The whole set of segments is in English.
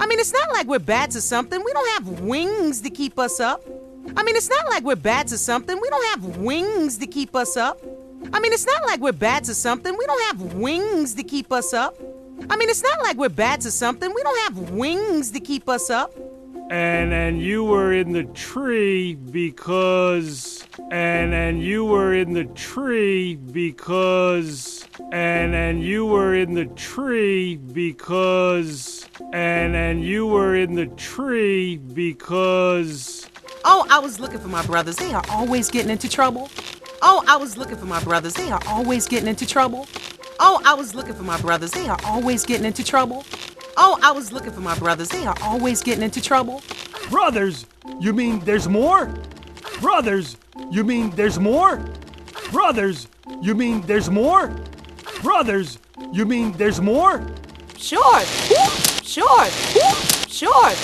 I mean, it's not like we're bats or something. We don't have wings to keep us up. I mean, it's not like we're bats or something. We don't have wings to keep us up. I mean, it's not like we're bats or something. We don't have wings to keep us up. I mean, it's not like we're bats or something. We don't have wings to keep us up. And you were in the tree because... And you were in the tree because... And you were in the tree because... And you were in the tree because... Oh, I was looking for my brothers. They are always getting into trouble. Oh, I was looking for my brothers. They are always getting into trouble. Oh, I was looking for my brothers. They are always getting into trouble. Oh, I was looking for my brothers. They are always getting into trouble. Brothers? You mean there's more? Brothers? You mean there's more? Brothers? You mean there's more? Brothers? You mean there's more? Short. Short. Short.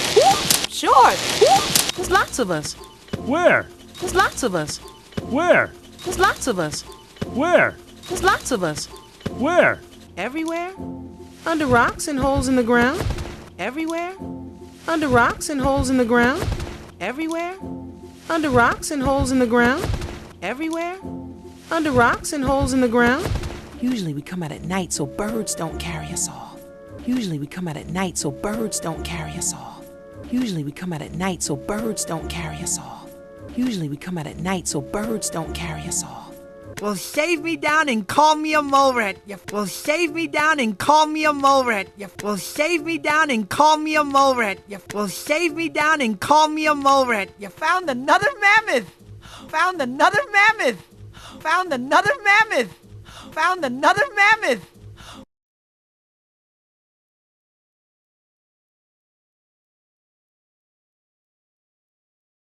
Short. There's lots of us. Where? There's lots of us. Where? There's lots of us. Where? There's lots of us. Where? Everywhere. Under rocks and holes in the ground. Everywhere. Under rocks and holes in the ground. Everywhere. Under rocks and holes in the ground. Everywhere. Under rocks and holes in the ground. Usually we come out at night so birds don't carry us off. Usually we come out at night so birds don't carry us off. Usually we come out at night so birds don't carry us off. Usually we come out at night so birds don't carry us off. Well, shave me down and call me a mole rat. Well, shave me down and call me a mole rat. Well, shave me down and call me a mole rat. Well, shave me down and call me a mole rat. You found another mammoth. Found another mammoth. Found another mammoth. Found another mammoth.